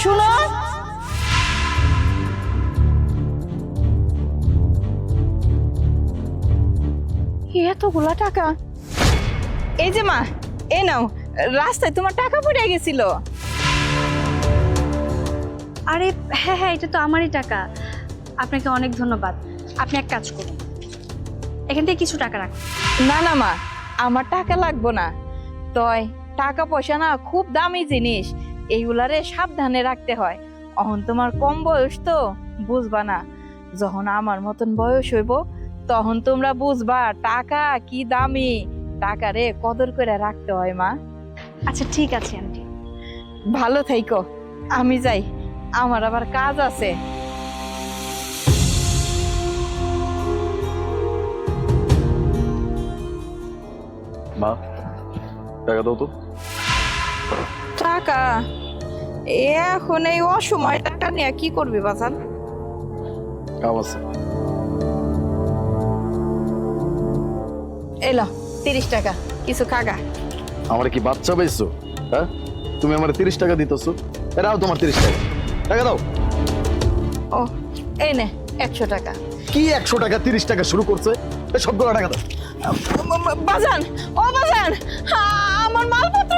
শুনো, এতগুলা টাকা। এই যে মা, এই নাও, রাস্তায় তোমার টাকা পড়ে গেছিল। আরে হ্যাঁ হ্যাঁ, এটা তো আমারই টাকা। আপনাকে অনেক ধন্যবাদ। আপনি এক কাজ করুন, এখান থেকে কিছু টাকা রাখুন। না না মা, আমার টাকা লাগবো না। তয় টাকা পয়সা না খুব দামি জিনিস, এইগুলারে সাবধানে রাখতে হয়। অহন তোমার কম বয়স তো, বুঝবা না। যখন আমার মতন বয়স হইব তখন তোমরা বুঝবা টাকা কি দামি, টাকারে কদর করে রাখতে হয় মা। আচ্ছা ঠিক আছে আন্টি। ভালো থাইকো, আমি যাই, আমার আবার কাজ আছে। মা, টাকা দাও তো। টাকা? এখন এই অসময় টাকা নিয়ে কি করবি বাজান? কাম আছে। এলো 30 টাকা, কিছু খাগা। আমার কি বাচ্চা পাইছো? হ্যাঁ, তুমি আমার 30 টাকা দিতেছো, এরাও তোমার 30 টাকা। টাকা দাও। ও এই নে 100 টাকা। কি 100 টাকা 30 টাকা শুরু করছে? সবগুলো টাকা দাও। বাজান, ও বাজান, আমার মালপত্র